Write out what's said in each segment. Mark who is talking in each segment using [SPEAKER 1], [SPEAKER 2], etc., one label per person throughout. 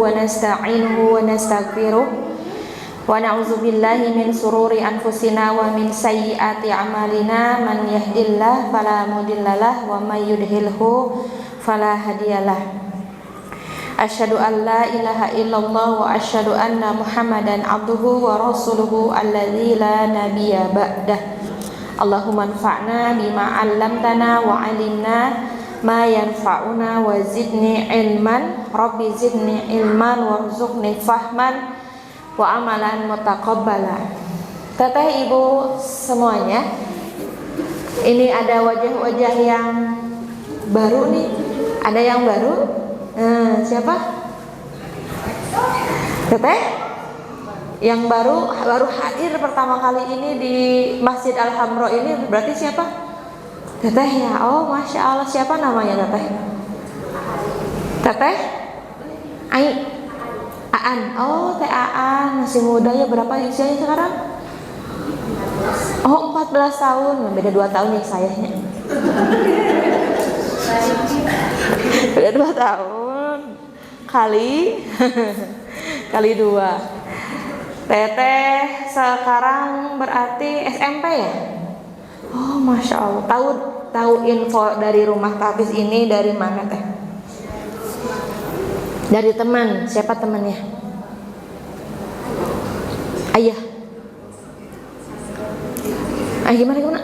[SPEAKER 1] wa nasta'inuhu wa nastaghfiruh wa na'udzu billahi min sururi anfusina wa min sayyiati a'malina man yahdihillahu fala mudhillalah wa may yudhlilhu fala hadiyalah. Asyhadu an la ilaha illallah wa asyhadu anna Muhammadan abduhu wa rasuluhu alladzi la nabiyya ba'dah. Allahumma anfa'na bima 'allamtana wa 'allimna ma yanfa'una wa zidni ilman. Rabbi zidni ilman warzuqni fahman wa amalan mutaqabbala. Teteh ibu semuanya, ini ada wajah-wajah yang baru nih. Ada yang baru? Siapa? Teteh? Yang baru hadir pertama kali ini di Masjid Al-Hamro ini berarti siapa? Teteh ya. Oh, masya Allah. Siapa namanya teteh? Teteh? Aan. Oh, teh Aan masih muda ya. Berapa usianya sekarang? Oh, 14 tahun. Beda 2 tahun ya sayanya. Beda 2 tahun kali 2. Teteh sekarang berarti SMP ya? Oh, masya Allah. Tahu info dari rumah tahfiz ini dari mana teh? Dari teman. Siapa temannya? Ayah. Gimana?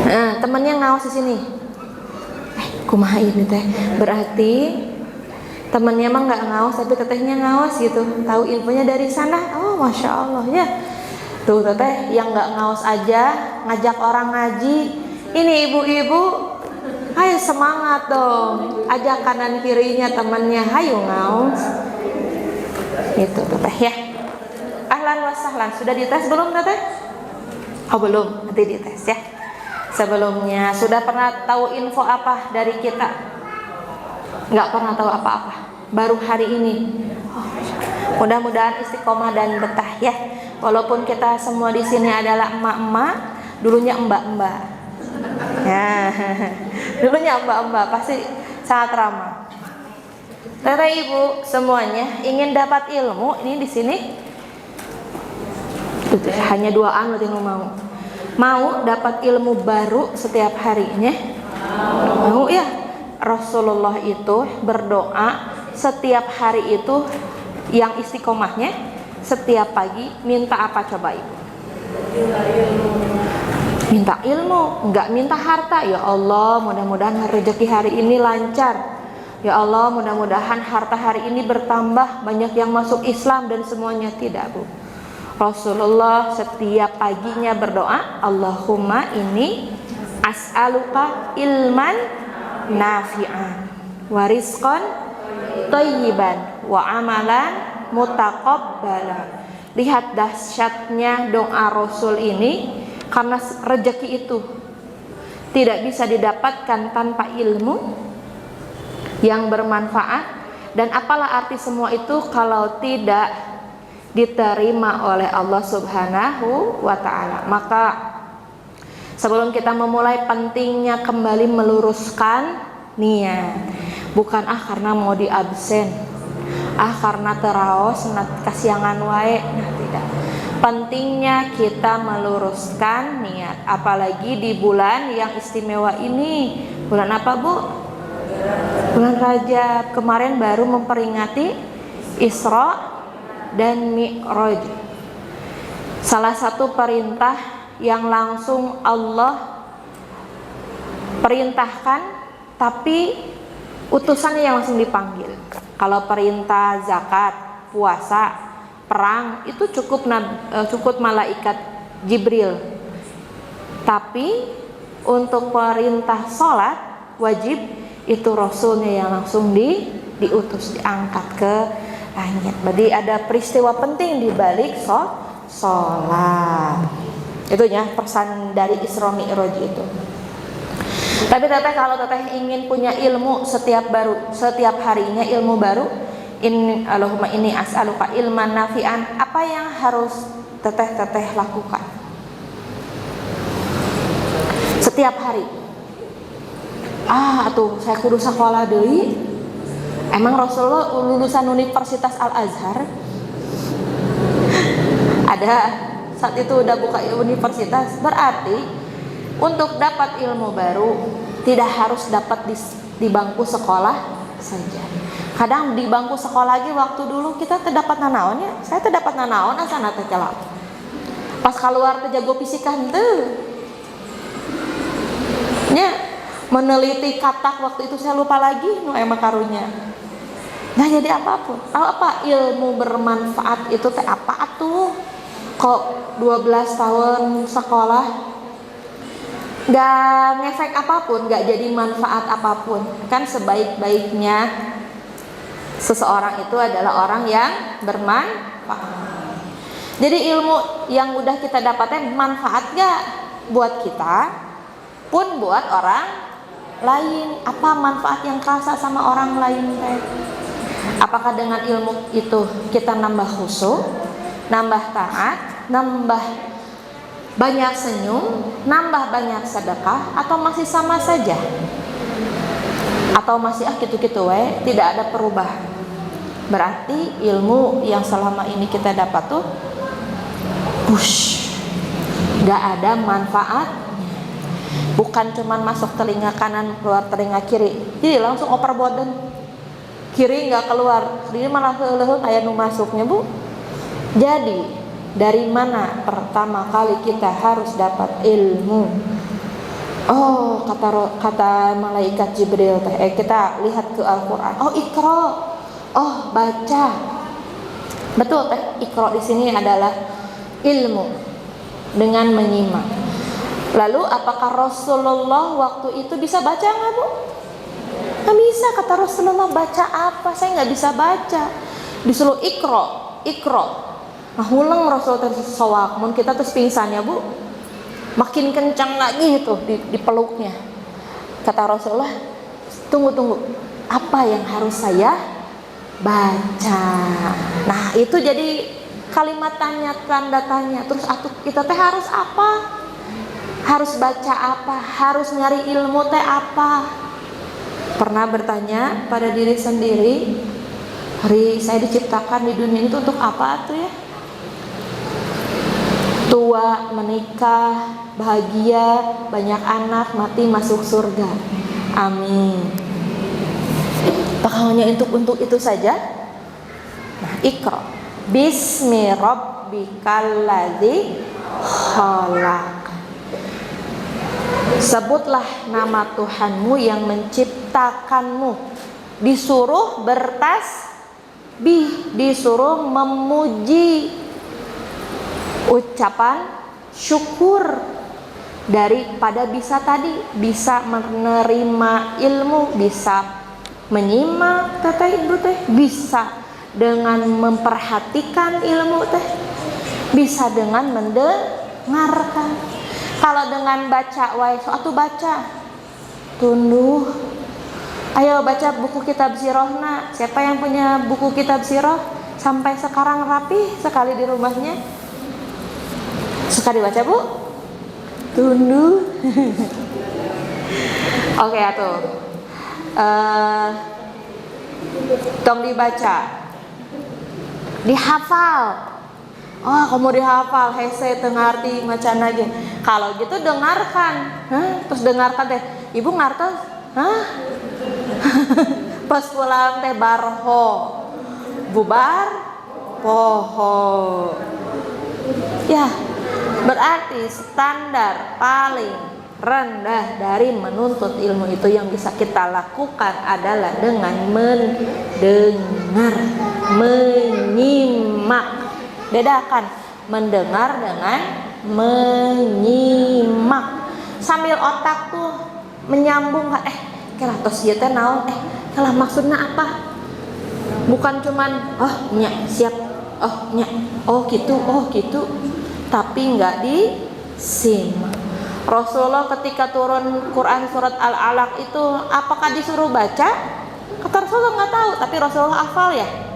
[SPEAKER 1] Nah, temannya ngawas di sini. Kumaha ini teh? Berarti temannya mah nggak ngawas tapi tetehnya ngawas gitu. Tahu infonya dari sana. Oh, masya Allah ya. Tuh teteh yang nggak ngawas aja ngajak orang ngaji. Ini ibu-ibu, ayo semangat dong. Ajak kanan kirinya temannya, ayo ngawas. Itu teteh ya. Ahlan wa sahlan. Sudah dites belum teteh? Oh belum, nanti dites ya. Sebelumnya sudah pernah tahu info apa dari kita? Nggak pernah tahu apa-apa. Baru hari ini. Mudah-mudahan istiqomah dan betah ya. Walaupun kita semua di sini adalah emak-emak, dulunya mbak-mbak. Ya, dulunya mbak-mbak pasti sangat ramah. Teteh ibu semuanya ingin dapat ilmu ini di sini. Hanya duaan berarti mau dapat ilmu baru setiap harinya. Mau ya. Rasulullah itu berdoa setiap hari itu yang istiqomahnya setiap pagi minta apa coba ibu? Minta ilmu, enggak minta harta. Ya Allah, mudah-mudahan rezeki hari ini lancar. Ya Allah, mudah-mudahan harta hari ini bertambah, banyak yang masuk Islam dan semuanya. Tidak, Bu. Rasulullah setiap paginya berdoa, Allahumma inni as'aluka ilman nafi'an wa rizqan thayyiban wa amalan mutaqabbala. Lihat dahsyatnya doa Rasul ini, karena rezeki itu tidak bisa didapatkan tanpa ilmu yang bermanfaat. Dan apalah arti semua itu kalau tidak diterima oleh Allah Subhanahu wa ta'ala. Maka sebelum kita memulai, pentingnya kembali meluruskan niat. Bukan karena mau di absen, karena teraos kasiangan wae. Nah, tidak. Pentingnya kita meluruskan niat, apalagi di bulan yang istimewa ini. Bulan apa, Bu? Bulan Rajab. Kemarin baru memperingati Isra dan Mi'raj. Salah satu perintah yang langsung Allah perintahkan, tapi utusannya yang langsung dipanggil. Kalau perintah zakat, puasa, perang itu cukup malaikat Jibril. Tapi untuk perintah sholat wajib itu Rasulnya yang langsung diutus, diangkat ke langit. Berarti ada peristiwa penting di balik sholat. Itu ya pesan dari Isra Mi'raj itu. Tapi teteh kalau teteh ingin punya ilmu setiap harinya ilmu baru, Allahumma inni as'aluka ilman nafi'an, apa yang harus teteh lakukan setiap hari? Tuh saya kudu sekolah deui, Emang Rasulullah lulusan Universitas Al-Azhar? Ada, saat itu udah buka universitas. Berarti untuk dapat ilmu baru tidak harus dapat di bangku sekolah saja. Kadang di bangku sekolah lagi waktu dulu kita terdapat nanaon ya. Saya terdapat nanaon asana teh kelak. Pas keluar teh jago fisikan tuh. Nya meneliti katak waktu itu saya lupa lagi nu emang karunya. Nggak jadi apapun. Apa ilmu bermanfaat itu teh apa tuh? Kok 12 tahun sekolah nggak ngefek apapun, nggak jadi manfaat apapun. Kan sebaik-baiknya seseorang itu adalah orang yang bermanfaat. Jadi ilmu yang udah kita dapatnya manfaat gak buat kita pun buat orang lain. Apa manfaat yang kerasa sama orang lain teh? Apakah dengan ilmu itu kita nambah khusyuk, nambah taat, nambah banyak senyum, nambah banyak sedekah, atau masih sama saja? Atau masih gitu-gitu we, tidak ada perubahan? Berarti ilmu yang selama ini kita dapat tuh gak ada manfaatnya. Bukan cuman masuk telinga kanan keluar telinga kiri, jadi langsung oper boden. Kiri nggak keluar, jadi malah leuleung aya nu masuknya bu. Jadi dari mana pertama kali kita harus dapat ilmu? Oh kata malaikat Jibril teh, kita lihat ke Al-Quran. Oh Iqra, oh baca. Betul teh, Iqra di sini adalah ilmu dengan menyimak. Lalu apakah Rasulullah waktu itu bisa baca nggak bu? Nggak bisa. Kata Rasulullah, baca apa? Saya nggak bisa baca. Disuruh Iqra. Nah ulang Rasul tersawak. Mun kita terus pingsan ya bu, makin kencang lagi itu di peluknya. Kata Rasulullah, tunggu. Apa yang harus saya baca? Nah itu jadi kalimat tanya, tanda tanya. Terus kita teh harus apa? Harus baca apa? Harus nyari ilmu teh apa? Pernah bertanya pada diri sendiri, hari saya diciptakan di dunia itu untuk apa tuh ya? Tua, menikah, bahagia, banyak anak, mati masuk surga. Amin. Apakah hanya untuk itu saja? Nah, Iqra. Bismi rabbikal ladzi khalaq. Sebutlah nama Tuhanmu yang menciptakanmu. Disuruh bertasbih, disuruh memuji, ucapan syukur. Daripada bisa tadi, bisa menerima ilmu, bisa menyimak teteh ibu teh, bisa dengan memperhatikan ilmu teh, bisa dengan mendengarkan. Kalau dengan baca wae, atuh baca. Tunduh. Ayo baca buku kitab sirahna. Siapa yang punya buku kitab sirah sampai sekarang rapi sekali di rumahnya? Suka dibaca, Bu? Tunduh. Oke, atuh. Tong dibaca. Dihafal. Oh, kamu dihafal, hese tengah arti macan aja. Kalau gitu dengarkan, terus dengarkan teh. Ibu ngartos, pas pulang teh barho, bubar, poho. Ya, berarti standar paling rendah dari menuntut ilmu itu yang bisa kita lakukan adalah dengan mendengar, menyimak. Bedakan mendengar dengan menyimak. Sambil otak tuh menyambung, kira tos ieu teh naon, kalah maksudna apa? Bukan cuman nya siap, nya gitu, tapi enggak disimak. Rasulullah ketika turun Quran surat Al-Alaq itu apakah disuruh baca? Kata Rasulullah enggak tahu, tapi Rasulullah hafal ya.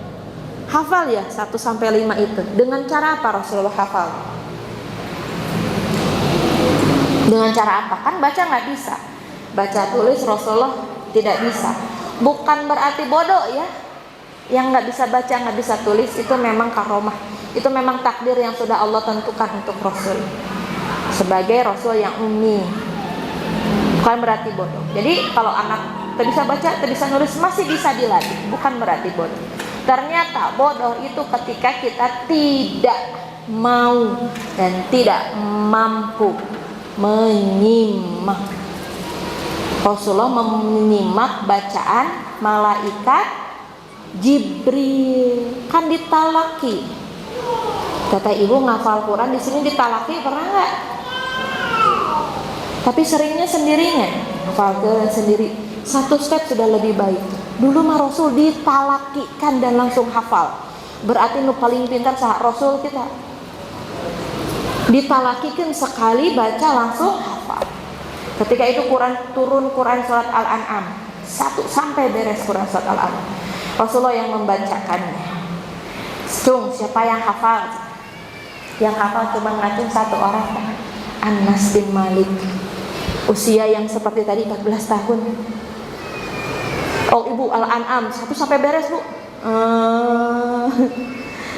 [SPEAKER 1] Hafal ya 1-5 itu. Dengan cara apa Rasulullah hafal? Dengan cara apa? Kan baca nggak bisa. Baca tulis Rasulullah tidak bisa. bukan berarti bodoh ya. Yang nggak bisa baca, nggak bisa tulis itu memang karomah, itu memang takdir yang sudah Allah tentukan untuk Rasul sebagai Rasul yang ummi, bukan berarti bodoh. Jadi kalau anak tak bisa baca, tak bisa nulis masih bisa dilatih, bukan berarti bodoh. Ternyata bodoh itu ketika kita tidak mau dan tidak mampu menyimak. Rasulullah menyimak bacaan malaikat Jibril, kan ditalaki. Kata ibu ngafal Quran di sini ditalaki pernah nggak? Tapi seringnya sendirinya, hafal Quran sendiri. Satu step sudah lebih baik. Dulu mah Rasul ditalakikan dan langsung hafal. Berarti nu paling pintar sah Rasul kita. Ditalakikan sekali baca langsung hafal. Ketika itu turun Quran surat Al-An'am 1 sampai beres Quran surat Al-An'am. Rasulullah yang membacakannya. Cung, siapa yang hafal? Yang hafal cuma ngacung satu orang, Anas bin Malik. Usia yang seperti tadi 14 tahun. Oh ibu, Al-An'am 1 sampai beres bu.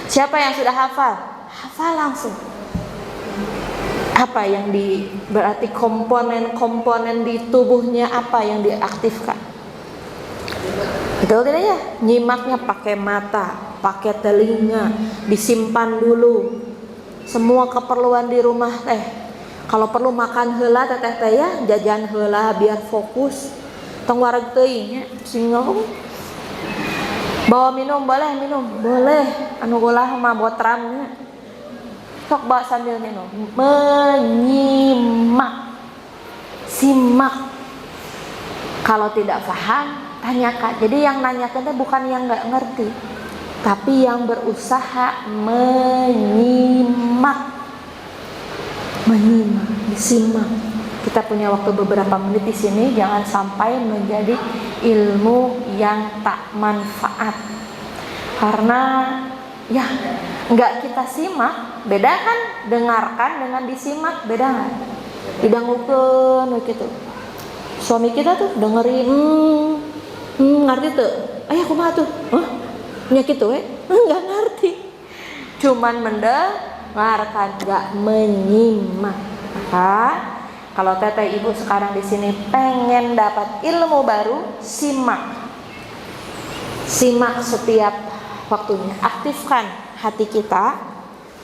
[SPEAKER 1] Siapa yang sudah hafal? Hafal langsung. Apa yang berarti komponen di tubuhnya apa yang diaktifkan? Betul tidak ya? Nyimaknya pakai mata, pakai telinga, disimpan dulu. Semua keperluan di rumah teh. Kalau perlu makan heula teteh teh ya, jajan heula biar fokus. Tong wareg teuing nya, singgung. Bawa minum boleh minum, boleh. Anu ulah mah botramnya. Sok bawa sambil minum. Menyimak, simak. Kalau tidak paham tanyakan. Jadi yang nanyakan itu bukan yang nggak ngerti, tapi yang berusaha menyimak, disimak. Kita punya waktu beberapa menit di sini, jangan sampai menjadi ilmu yang tak manfaat. Karena ya nggak kita simak, beda kan? Dengarkan dengan disimak beda nggak? Didangukeun gitu. Suami kita tuh dengerin, ngerti tuh, ayah kumaha tuh, nya gitu nggak ngerti, cuman mendengarkan, nggak menyimak. Maka kalau teteh ibu sekarang di sini pengen dapat ilmu baru, simak setiap waktunya, aktifkan hati kita.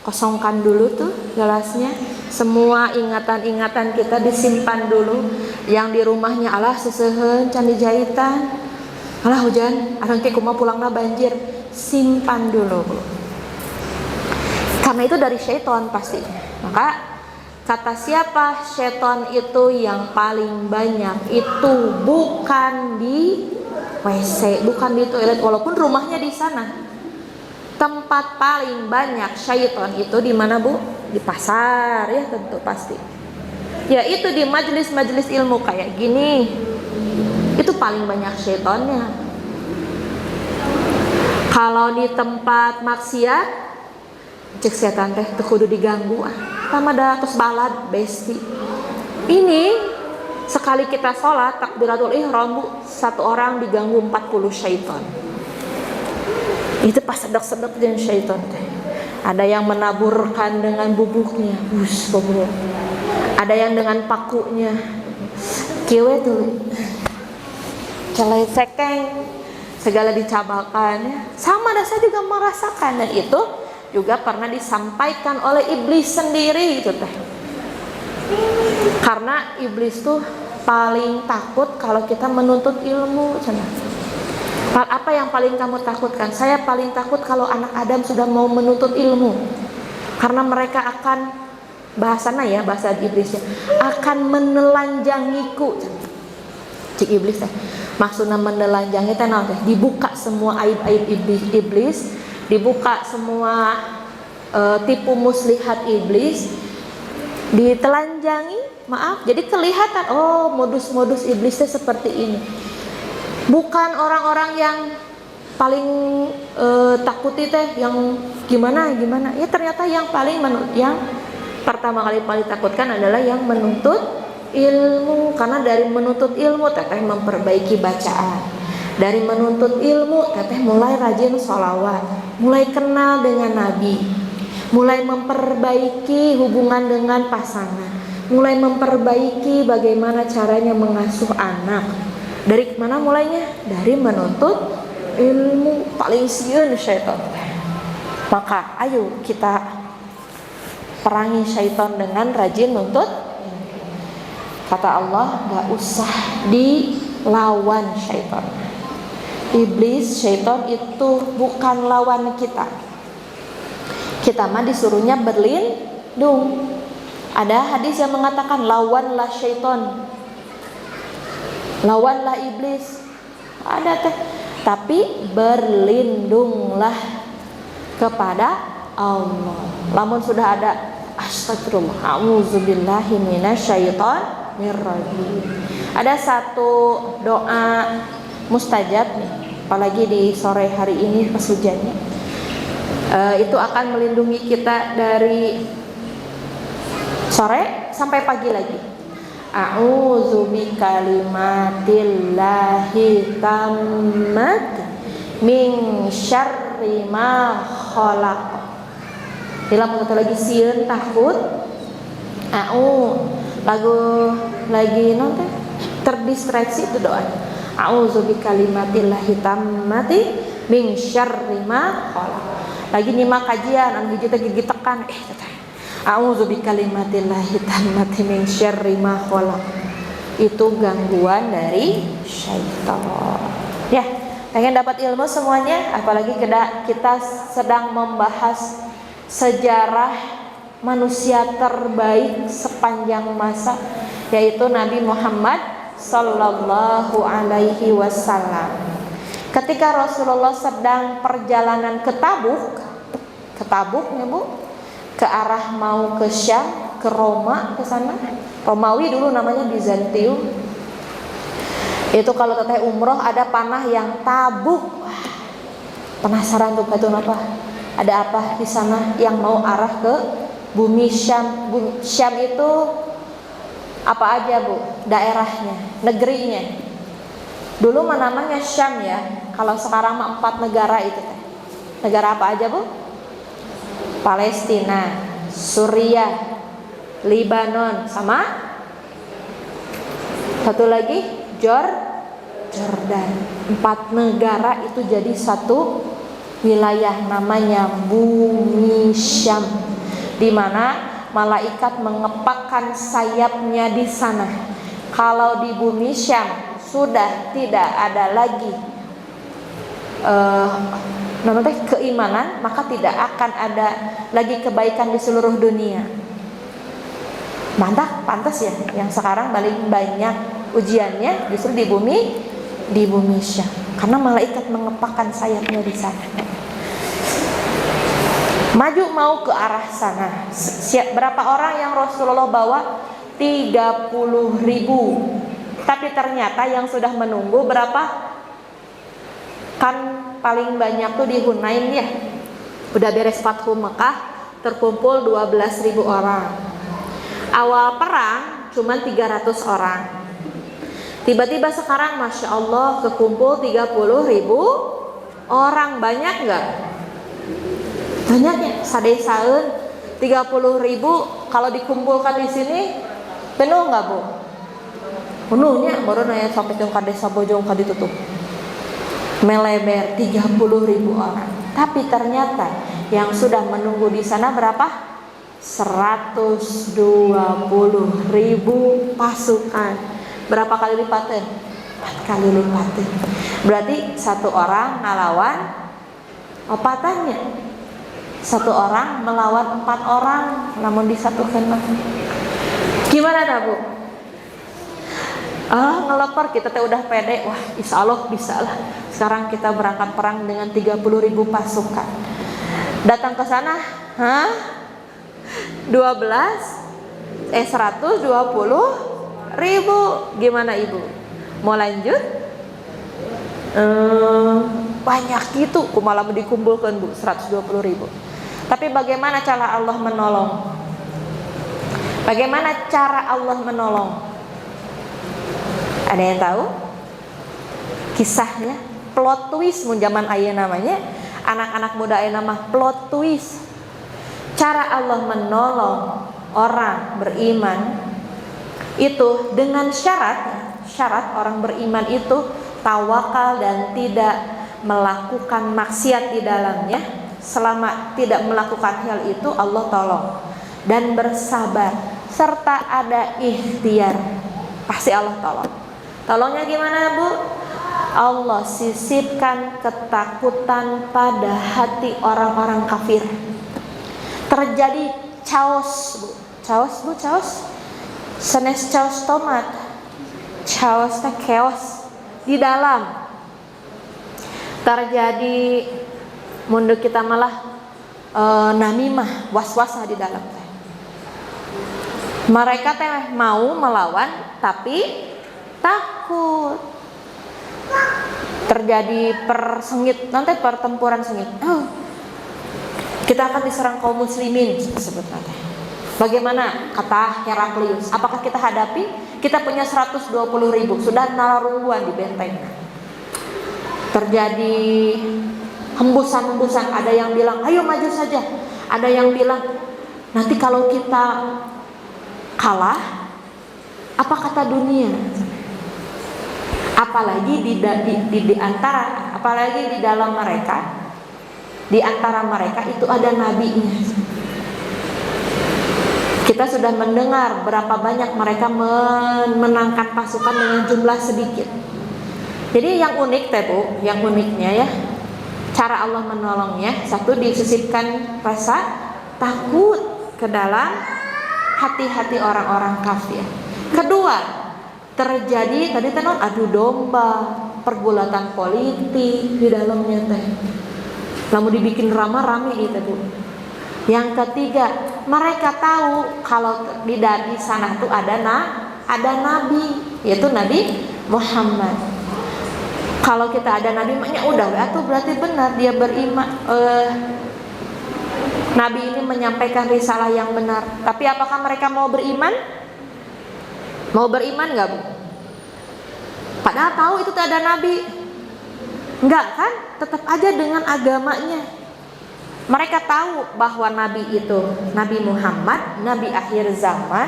[SPEAKER 1] Kosongkan dulu tuh gelasnya. Semua ingatan-ingatan kita disimpan dulu. Yang di rumahnya alah seseuheun can dijahitan. Alah hujan, areng ke kumaha pulangna banjir. Simpan dulu. Karena itu dari syaitan pasti. Maka kata siapa syaitan itu yang paling banyak itu bukan di WC, bukan di toilet, walaupun rumahnya di sana. Tempat paling banyak syaitan itu di mana bu? Di pasar ya tentu pasti. Ya itu di majelis-majelis ilmu kayak gini. Itu paling banyak syaitannya. Kalau di tempat maksiat, cek setan teh teu kudu diganggu sama da tos balad besti. Ini sekali kita sholat takbiratul ihram bu, satu orang diganggu 40 syaitan. Itu pas sedek-sedek dengan syaitan teh. Ada yang menaburkan dengan bubuknya, bubuk. Ada yang dengan pakunya, kiwe tuh, celai sekeng, segala dicabalkan. Ya. Sama ada saya juga merasakan, dan itu juga pernah disampaikan oleh iblis sendiri itu teh. Karena iblis tuh paling takut kalau kita menuntut ilmu, cenah. Apa yang paling kamu takutkan? Saya paling takut kalau anak Adam sudah mau menuntut ilmu, karena mereka akan bahasana ya, bahasa iblisnya akan menelanjangiku. Cik iblis teh maksudnya menelanjangi teh naon teh? Dibuka semua aib-aib iblis, dibuka semua tipu muslihat iblis, ditelanjangi, maaf. Jadi kelihatan oh modus-modus iblisnya seperti ini. Bukan orang-orang yang paling takuti teh yang gimana ya, ternyata yang pertama kali paling takutkan adalah yang menuntut ilmu. Karena dari menuntut ilmu teteh memperbaiki bacaan, Dari menuntut ilmu teteh mulai rajin sholawat, mulai kenal dengan Nabi, mulai memperbaiki hubungan dengan pasangan, mulai memperbaiki bagaimana caranya mengasuh anak. Dari mana mulainya? Dari menuntut ilmu. Paling sieun syaitan. Maka ayo kita perangi syaitan dengan rajin nuntut. Kata Allah, gak usah dilawan syaitan. Iblis, syaitan itu bukan lawan kita. Kita mah disuruhnya berlindung. Ada hadis yang mengatakan lawanlah syaitan, lawanlah iblis. Ada teh. Tapi berlindunglah kepada Allah. Lamun sudah ada astagfirullah, a'udzubillahi minasyaitonir rajim. Ada satu doa mustajab nih, apalagi di sore hari ini pas hujannya. Itu akan melindungi kita dari sore sampai pagi lagi. A'udzu bikalimatillahi tammati min syarri ma khalaq. Dalam kata lagi sieun takut. Lagi nonton terdistraksi itu doa. A'udzu bikalimatillahi tammati min syarri ma khalaq. Lagi nyimak kajian anu hiji teh gigi tekan A'udzu bikalimatillahi tammati min syarri ma khalaq. Itu gangguan dari syaitan. Ya, pengen dapat ilmu semuanya, apalagi kita sedang membahas sejarah manusia terbaik sepanjang masa, yaitu Nabi Muhammad sallallahu alaihi wasallam. Ketika Rasulullah sedang perjalanan ke Tabuk ya Bu, ke arah mau ke Syam, ke Roma, ke sana. Romawi dulu namanya Bizantium. Itu kalau teteh umroh ada panah yang Tabuk. Wah, penasaran tuh itu apa? Ada apa di sana yang mau arah ke bumi Syam? Syam itu apa aja Bu? Daerahnya, negerinya. Dulu namanya Syam ya. Kalau sekarang mah 4 negara itu teh. Negara apa aja Bu? Palestina, Suriah, Lebanon, sama satu lagi Jordan. 4 negara itu jadi satu wilayah namanya bumi Syam, di mana malaikat mengepakkan sayapnya di sana. Kalau di bumi Syam sudah tidak ada lagi keimanan, maka tidak akan ada lagi kebaikan di seluruh dunia. Mantap, pantas ya yang sekarang paling banyak ujiannya justru di bumi Syam, karena malaikat mengepakkan sayapnya di sana. Maju mau ke arah sana. Berapa orang yang Rasulullah bawa? 30.000. Tapi ternyata yang sudah menunggu berapa? Kan paling banyak tuh di Hunain ya. Udah beres Fathu Mekah, terkumpul 12.000 orang. Awal perang cuma 300 orang. Tiba-tiba sekarang Masya Allah kekumpul 30.000 orang. Banyak gak? Banyak ya. Sadesaeun 30.000 kalau dikumpulkan di sini penuh gak Bu? Penuhnya baru nanya sampai ke desa Bojong kadi tutup. Melebar 30.000 orang. Tapi ternyata yang sudah menunggu di sana berapa? 120.000 pasukan. Berapa kali lipatnya? 4 kali lipatnya. Berarti satu orang ngalawan opatannya. Satu orang melawan 4 orang, namun disatukan. Gimana dah Bu? Ngelepar kita teh udah pede. Wah, insya Allah bisa lah. Sekarang kita berangkat perang dengan 30.000 pasukan. Datang ke sana, 120.000. Gimana Ibu? Mau lanjut? Banyak gitu. Malah dikumpulkan Bu, 120.000. Tapi bagaimana cara Allah menolong? Bagaimana cara Allah menolong? Ada yang tahu? kisahnya plot twist mun zaman aya namanya anak-anak muda aya nama plot twist. Cara Allah menolong orang beriman itu dengan syarat orang beriman itu tawakal dan tidak melakukan maksiat di dalamnya. Selama tidak melakukan hal itu Allah tolong, dan bersabar serta ada ikhtiar, pasti Allah tolong. Tolongnya gimana Bu? Allah sisipkan ketakutan pada hati orang-orang kafir. Terjadi chaos Bu. Chaos senes chaos tomat, chaos chaos di dalam. Terjadi mundur kita malah namimah, was-wasah di dalam. Mereka teh mau melawan tapi takut. Terjadi nanti pertempuran sengit. Kita akan diserang kaum muslimin sebetulnya. Bagaimana kata Heraklius? Apakah kita hadapi? Kita punya 120.000, sudah narungguan di benteng. Terjadi hembusan, ada yang bilang ayo maju saja, ada yang bilang nanti kalau kita kalah apa kata dunia. Apalagi di dalam mereka, di antara mereka itu ada nabinya. Kita sudah mendengar berapa banyak mereka menangkan pasukan dengan jumlah sedikit. Jadi yang unik teh Bu, yang uniknya ya, cara Allah menolongnya, satu disisipkan rasa takut ke dalam hati-hati orang-orang kafir. Kedua, terjadi tadi tenon adu domba, pergulatan politik di dalamnya teh. Lalu dibikin rame itu Bu. Yang ketiga, mereka tahu kalau di sana tuh ada nabi, yaitu Nabi Muhammad. Kalau kita ada nabi maknya udah tuh berarti benar dia beriman. Nabi ini menyampaikan risalah yang benar. Tapi apakah mereka mau beriman? Mau beriman nggak Bu? Padahal tahu itu ada nabi. Enggak kan? Tetap aja dengan agamanya. Mereka tahu bahwa nabi itu Nabi Muhammad, nabi akhir zaman,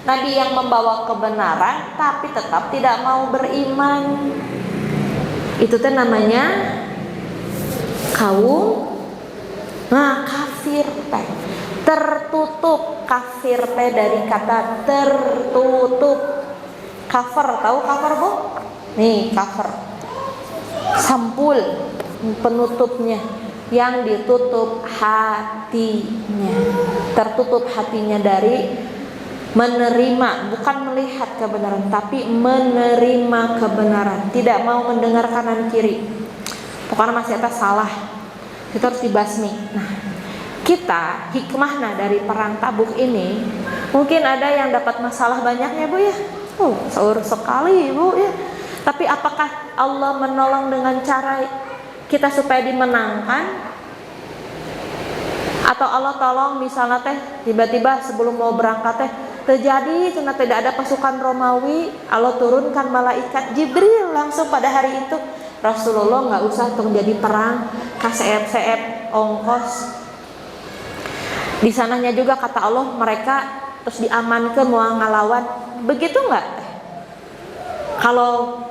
[SPEAKER 1] nabi yang membawa kebenaran, tapi tetap tidak mau beriman. Itu teh namanya kaum kafir teh. Tertutup, kafir teh dari kata tertutup. Cover, tahu cover Bu? Nih cover, sampul penutupnya, yang ditutup hatinya. Tertutup hatinya dari menerima, bukan melihat kebenaran, tapi menerima kebenaran. Tidak mau mendengar kanan kiri. Pokoknya masih atas salah, itu harus dibasmi. Nah, kita hikmahnya dari perang Tabuk ini, mungkin ada yang dapat masalah banyaknya Bu ya. Seur sekali Bu ya. Tapi apakah Allah menolong dengan cara kita supaya dimenangkan? Atau Allah tolong misalnya teh tiba-tiba sebelum mau berangkat teh terjadi karena tidak ada pasukan Romawi, Allah turunkan malaikat Jibril langsung pada hari itu. Rasulullah nggak usah terjadi perang KCF ongkos. Di sananya juga kata Allah mereka terus diamankan mau ngalawan. Begitu nggak? Kalau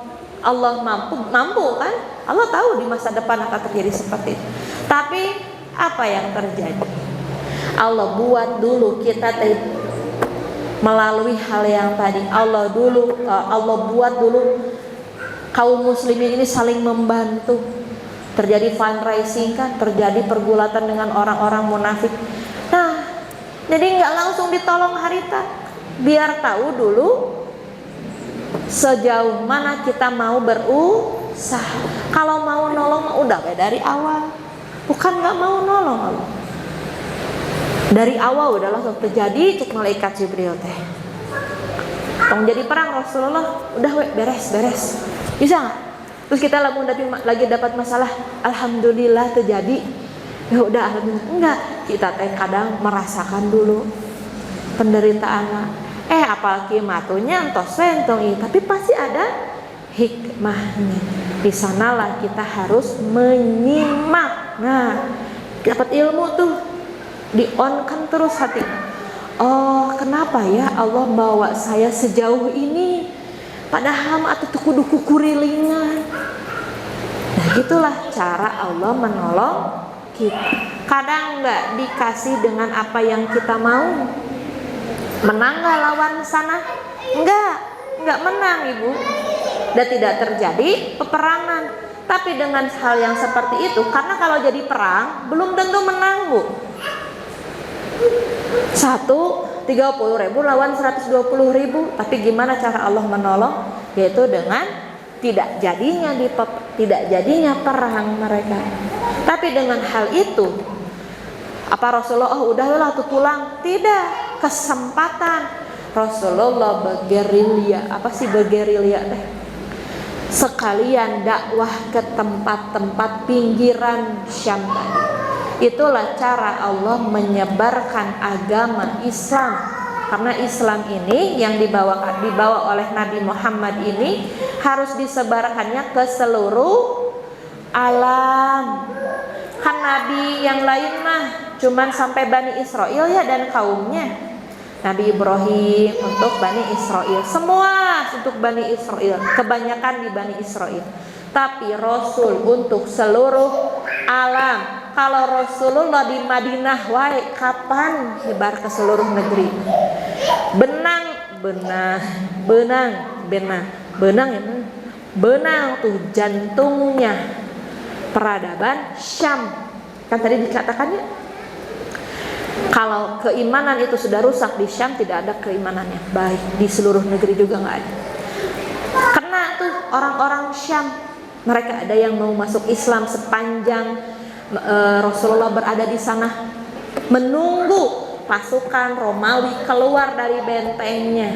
[SPEAKER 1] Allah mampu kan? Allah tahu di masa depan akan terjadi seperti itu. Tapi apa yang terjadi? Allah buat dulu kita melalui hal yang tadi. Allah buat dulu kaum muslimin ini saling membantu. Terjadi fundraising kan? Terjadi pergulatan dengan orang-orang munafik. Nah, jadi nggak langsung ditolong harita. Biar tahu dulu sejauh mana kita mau berusaha. Kalau mau nolong udah dari awal, bukan nggak mau nolong Allah. Dari awal udah langsung terjadi cek malaikat Jibril teh. Tong jadi perang Rasulullah udah beres bisa nggak? Terus kita lagi dapat masalah, alhamdulillah terjadi. Ya udah alhamdulillah. Enggak, kita teh kadang merasakan dulu penderitaan. Apalagi matunya entos sentong ini, tapi pasti ada hikmahnya. Di sanalah kita harus menyimak. Nah, dapat ilmu tuh di-on-kan terus hati. Oh, kenapa ya Allah bawa saya sejauh ini? Padahal atau kudu kukurilingan. Nah, gitulah cara Allah menolong kita. Kadang nggak dikasih dengan apa yang kita mau. Menang nggak lawan sana? Nggak menang, Ibu. Dan tidak terjadi peperangan. Tapi dengan hal yang seperti itu, karena kalau jadi perang belum tentu menang, Bu. 30.000 lawan 120.000. Tapi gimana cara Allah menolong? Yaitu dengan tidak jadinya perang mereka. Tapi dengan hal itu, apa Rasulullah udahlah tuh pulang? Tidak, kesempatan Rasulullah bergerilya. Apa sih bergerilya teh? Sekalian dakwah ke tempat-tempat pinggiran Syam tadi. Itulah cara Allah menyebarkan agama Islam. Karena Islam ini yang dibawa oleh Nabi Muhammad ini harus disebarkannya ke seluruh alam. Kan Nabi yang lain mah cuman sampai Bani Israel ya dan kaumnya. Nabi Ibrahim untuk Bani Israel, semua untuk Bani Israel, kebanyakan di Bani Israel. Tapi Rasul untuk seluruh alam. Kalau Rasulullah di Madinah wae, kapan nyebar ke seluruh negeri? Benang tuh jantungnya peradaban Syam. Kan tadi dikatakannya, kalau keimanan itu sudah rusak di Syam, tidak ada keimanannya baik di seluruh negeri juga nggak ada. Kena tuh orang-orang Syam, mereka ada yang mau masuk Islam sepanjang Rasulullah berada di sana, menunggu pasukan Romawi keluar dari bentengnya.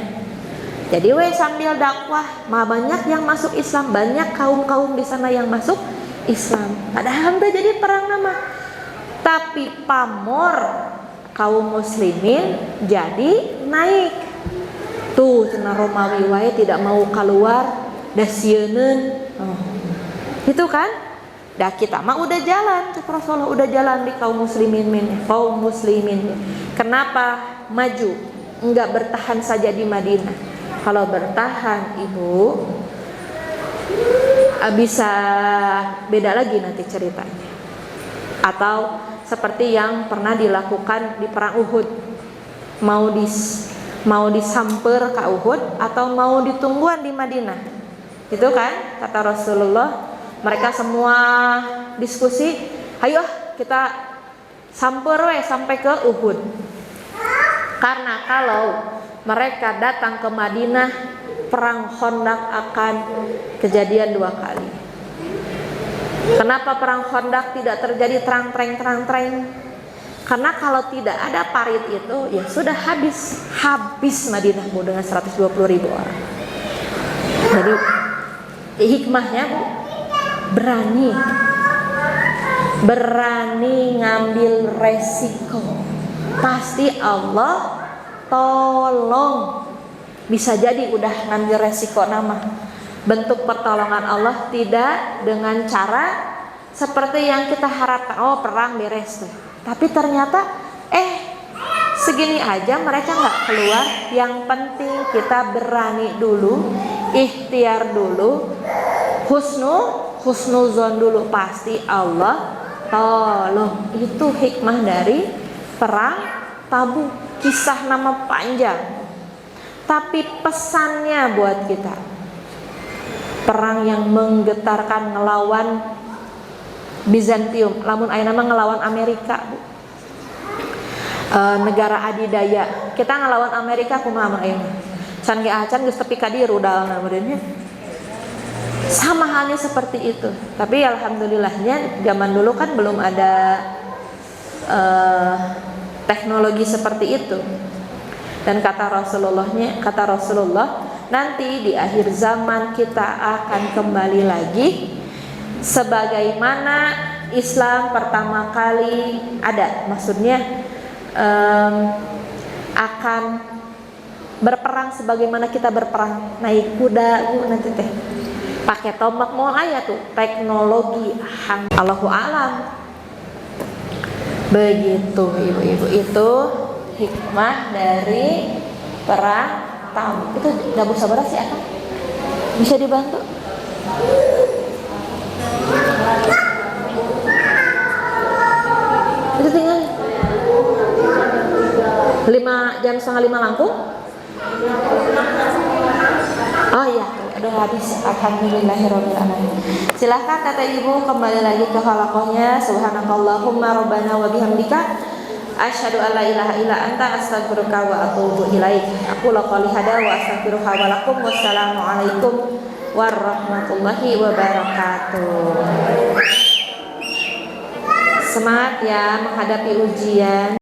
[SPEAKER 1] Jadi sambil dakwah, banyak yang masuk Islam, banyak kaum-kaum di sana yang masuk Islam. Padahal udah jadi perang nama. Tapi pamor kaum muslimin jadi naik. Tuh cenah Romawi wae tidak mau keluar, dah sieun. Itu kan? Dah kita mah udah jalan, Rasulullah udah jalan di kaum muslimin. Kenapa maju? Enggak bertahan saja di Madinah. Kalau bertahan, Ibu, bisa beda lagi nanti ceritanya. Atau seperti yang pernah dilakukan di perang Uhud, mau disamper ke Uhud atau mau ditungguan di Madinah. Itu kan kata Rasulullah. Mereka semua diskusi, ayo kita samper sampai ke Uhud. Karena kalau mereka datang ke Madinah, perang Khandaq akan kejadian 2 kali. Kenapa perang Khandaq tidak terjadi terang-terang? Karena kalau tidak ada parit itu, ya sudah habis Madinah dengan 120.000 orang. Jadi hikmahnya, Bu, berani ngambil resiko, pasti Allah tolong. Bisa jadi udah ngambil resiko nama. Bentuk pertolongan Allah tidak dengan cara seperti yang kita harapkan. Oh, perang beres tuh. Tapi ternyata segini aja mereka nggak keluar. Yang penting kita berani dulu, ikhtiar dulu, husnuzon dulu, pasti Allah tolong. Itu hikmah dari perang Tabuk. Kisah nama panjang, tapi pesannya buat kita, perang yang menggetarkan ngelawan Bizantium, lamun aya nama ngelawan Amerika, Bu. Negara adidaya. Kita ngelawan Amerika kumaha mun ayeuna? Can ge acan geus tepi ka dieu rudalna meureunnya. Sama halnya seperti itu. Tapi alhamdulillahnya zaman dulu kan belum ada teknologi seperti itu. Dan kata Rasulullah, nanti di akhir zaman kita akan kembali lagi sebagaimana Islam pertama kali ada. Maksudnya akan berperang sebagaimana kita berperang, naik kuda, nanti teh pakai tombak mau ayat tuh teknologi Allahu alam. Begitu ibu-ibu, itu hikmah dari perang Tabuk. Itu dapur sabar sih Akang? Bisa dibantu? Itu tinggal 5 jam setengah 5 langkung. Oh iya, udah habis. Alhamdulillahirabbil alamin. Silahkan kata ibu kembali lagi ke halakohnya. Subhanakallahumma rabbana wa bihamdika asyhadu an la ilaha illa anta astaghfiruka wa atubu ilaik. Aku laqali hada wa astaghfiruka wa lakum. Wassalamualaikum warahmatullahi wabarakatuh. Semangat ya menghadapi ujian.